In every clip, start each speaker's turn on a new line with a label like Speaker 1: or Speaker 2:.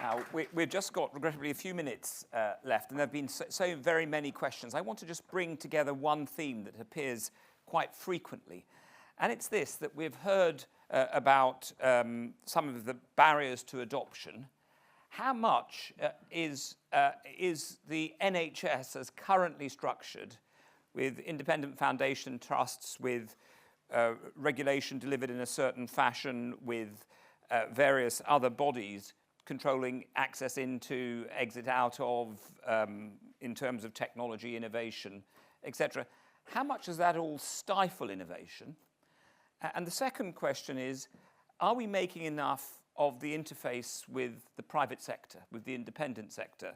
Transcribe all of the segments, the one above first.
Speaker 1: Now, we've just got, regrettably, a few minutes left, and there have been so very many questions. I want to just bring together one theme that appears quite frequently, and it's this, that we've heard about some of the barriers to adoption. How much is the NHS as currently structured, with independent foundation trusts, with regulation delivered in a certain fashion, with various other bodies controlling access into, exit out of, in terms of technology, innovation, etc. How much does that all stifle innovation? And the second question is, are we making enough of the interface with the private sector, with the independent sector,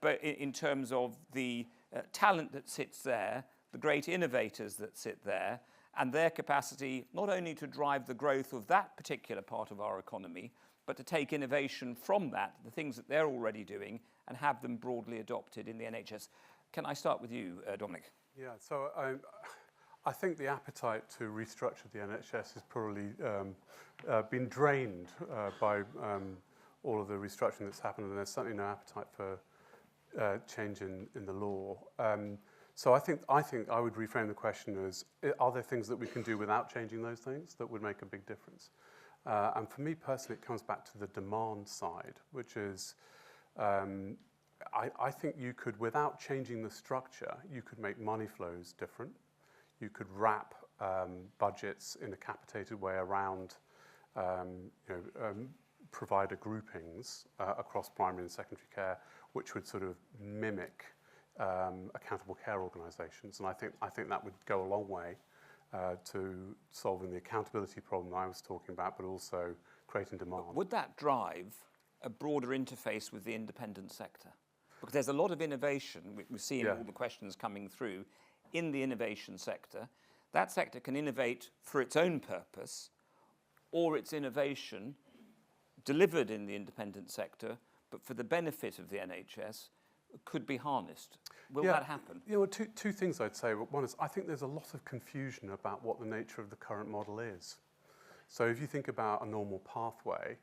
Speaker 1: but in terms of the talent that sits there, the great innovators that sit there, and their capacity not only to drive the growth of that particular part of our economy, but to take innovation from that, the things that they're already doing, and have them broadly adopted in the NHS. Can I start with you, Dominic?
Speaker 2: Yeah, so I think the appetite to restructure the NHS has probably been drained by all of the restructuring that's happened, and there's certainly no appetite for change in the law. So I think I would reframe the question as, are there things that we can do without changing those things that would make a big difference? And for me personally, it comes back to the demand side, which is, I think you could, without changing the structure, you could make money flows different. You could wrap budgets in a capitated way around provider groupings across primary and secondary care, which would sort of mimic accountable care organisations. And I think that would go a long way to solving the accountability problem I was talking about, but also creating demand.
Speaker 1: Would that drive a broader interface with the independent sector? Because there's a lot of innovation, we've seen all the questions coming through, in the innovation sector. That sector can innovate for its own purpose, or its innovation delivered in the independent sector, but for the benefit of the NHS, could be harnessed. Will that happen?
Speaker 2: You know, two things I'd say. One is, I think there's a lot of confusion about what the nature of the current model is. So if you think about a normal pathway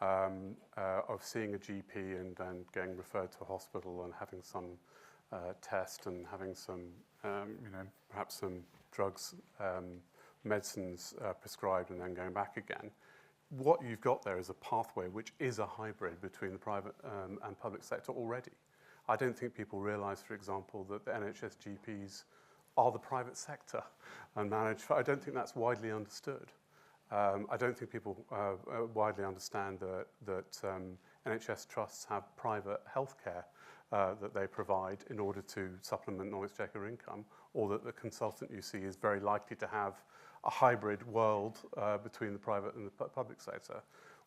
Speaker 2: of seeing a GP and then getting referred to a hospital and having some test and having some, perhaps some drugs, medicines prescribed and then going back again, what you've got there is a pathway which is a hybrid between the private and public sector already. I don't think people realise, for example, that the NHS GPs are the private sector and manage. I don't think that's widely understood. I don't think people widely understand that NHS trusts have private healthcare that they provide in order to supplement non-exchequer income, or that the consultant you see is very likely to have a hybrid world between the private and the public sector.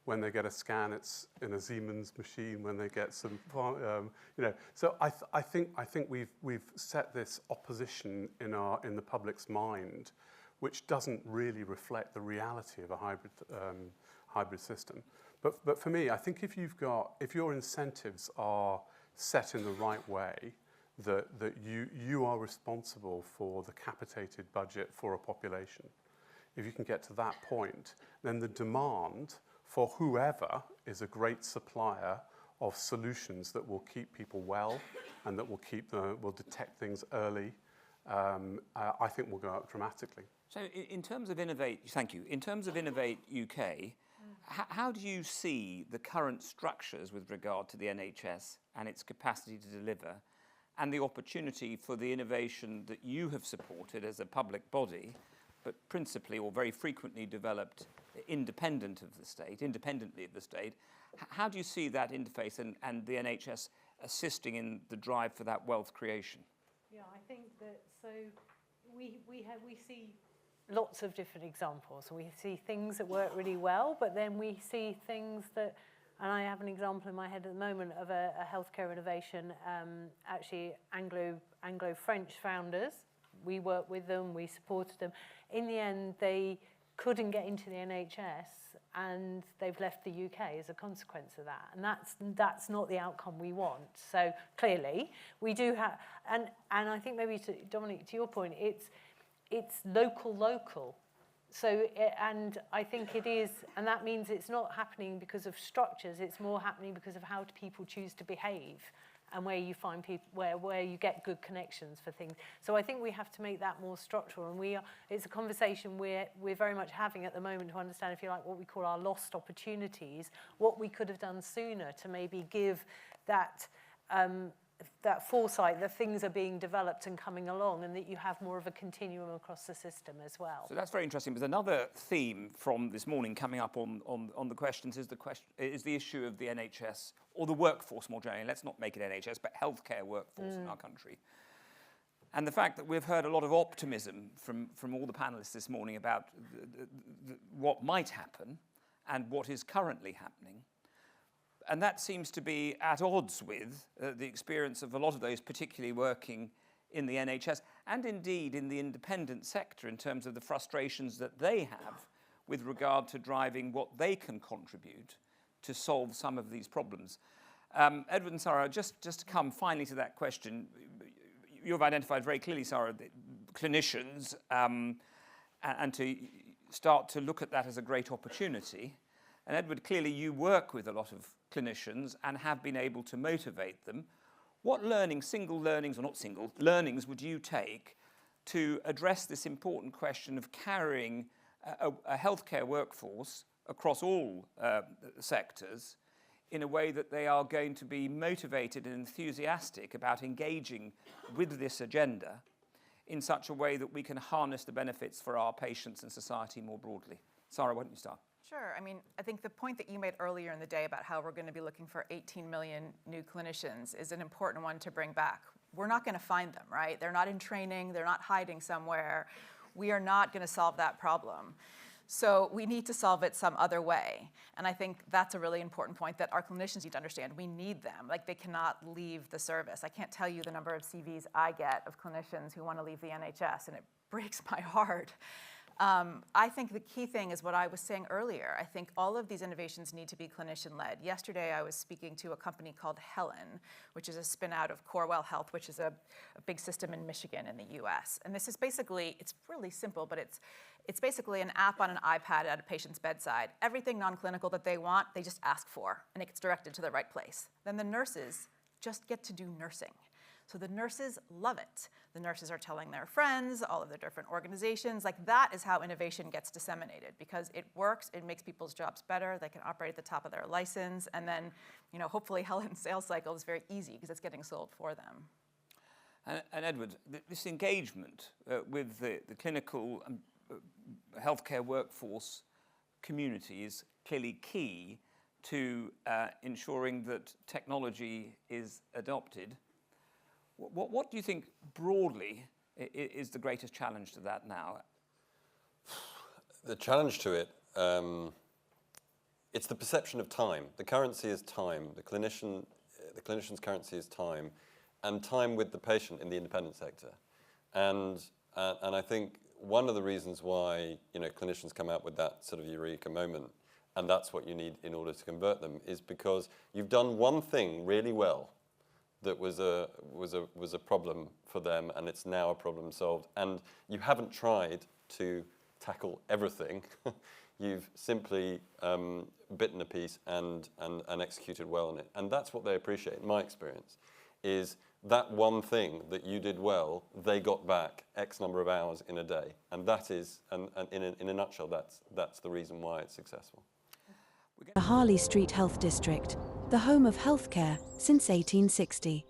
Speaker 2: When they get a scan, it's in a Siemens machine. When they get some, So I think we've set this opposition in the public's mind, which doesn't really reflect the reality of a hybrid system. But for me, I think if your incentives are set in the right way, that you are responsible for the capitated budget for a population. If you can get to that point, then the demand for whoever is a great supplier of solutions that will keep people well and that will detect things early, I think will go up dramatically.
Speaker 1: So in terms of Innovate, thank you. In terms of Innovate UK, how do you see the current structures with regard to the NHS and its capacity to deliver, and the opportunity for the innovation that you have supported as a public body, but principally or very frequently developed independently of the state? How do you see that interface and the NHS assisting in the drive for that wealth creation?
Speaker 3: Yeah, I think that, so we see lots of different examples. We see things that work really well, but then we see things that, and I have an example in my head at the moment of a healthcare innovation, actually Anglo-French founders. We worked with them, we supported them. In the end, they couldn't get into the NHS, and they've left the UK as a consequence of that. And that's not the outcome we want. So clearly, we do have, and I think maybe, Dominic, to your point, it's local. and I think it is, and that means it's not happening because of structures, it's more happening because of how people choose to behave and where you find people, where you get good connections for things. So I think we have to make that more structural, and it's a conversation we're very much having at the moment to understand, if you like, what we call our lost opportunities, what we could have done sooner to maybe give that that foresight that things are being developed and coming along, and that you have more of a continuum across the system as well.
Speaker 1: So that's very interesting. But another theme from this morning coming up on the questions is the issue of the NHS, or the workforce more generally. Let's not make it NHS, but healthcare workforce in our country. And the fact that we've heard a lot of optimism from all the panelists this morning about what might happen and what is currently happening. And that seems to be at odds with the experience of a lot of those particularly working in the NHS and indeed in the independent sector, in terms of the frustrations that they have with regard to driving what they can contribute to solve some of these problems. Edward and Sarah, just to come finally to that question, you've identified very clearly, Sarah, the clinicians, and to start to look at that as a great opportunity. And Edward, clearly you work with a lot of clinicians and have been able to motivate them. What learnings, single learnings, or not single, learnings would you take to address this important question of carrying a healthcare workforce across all sectors in a way that they are going to be motivated and enthusiastic about engaging with this agenda in such a way that we can harness the benefits for our patients and society more broadly? Sarah, why don't you start?
Speaker 4: Sure. I mean, I think the point that you made earlier in the day about how we're going to be looking for 18 million new clinicians is an important one to bring back. We're not going to find them, right? They're not in training. They're not hiding somewhere. We are not going to solve that problem. So we need to solve it some other way. And I think that's a really important point that our clinicians need to understand. We need them. Like, they cannot leave the service. I can't tell you the number of CVs I get of clinicians who want to leave the NHS, and it breaks my heart. I think the key thing is what I was saying earlier. I think all of these innovations need to be clinician-led. Yesterday, I was speaking to a company called Helen, which is a spin-out of Corewell Health, which is a big system in Michigan in the US. And this is basically, it's really simple, but it's basically an app on an iPad at a patient's bedside. Everything non-clinical that they want, they just ask for, and it gets directed to the right place. Then the nurses just get to do nursing. So the nurses love it. The nurses are telling their friends, all of the different organizations. Like, that is how innovation gets disseminated, because it works, it makes people's jobs better, they can operate at the top of their license, and then, you know, hopefully Helen's sales cycle is very easy because it's getting sold for them.
Speaker 1: And Edward, this engagement with the clinical healthcare workforce community is clearly key to ensuring that technology is adopted. What do you think broadly is the greatest challenge to that now?
Speaker 5: The challenge to it, it's the perception of time. The currency is time. The clinician's currency is time, and time with the patient in the independent sector. And I think one of the reasons why, you know, clinicians come out with that sort of eureka moment, and that's what you need in order to convert them, is because you've done one thing really well that was a problem for them, and it's now a problem solved. And you haven't tried to tackle everything. You've simply bitten a piece and executed well on it. And that's what they appreciate, in my experience, is that one thing that you did well, they got back X number of hours in a day. And that is, and in a nutshell, that's the reason why it's successful.
Speaker 6: The Harley Street Health District, the home of healthcare since 1860.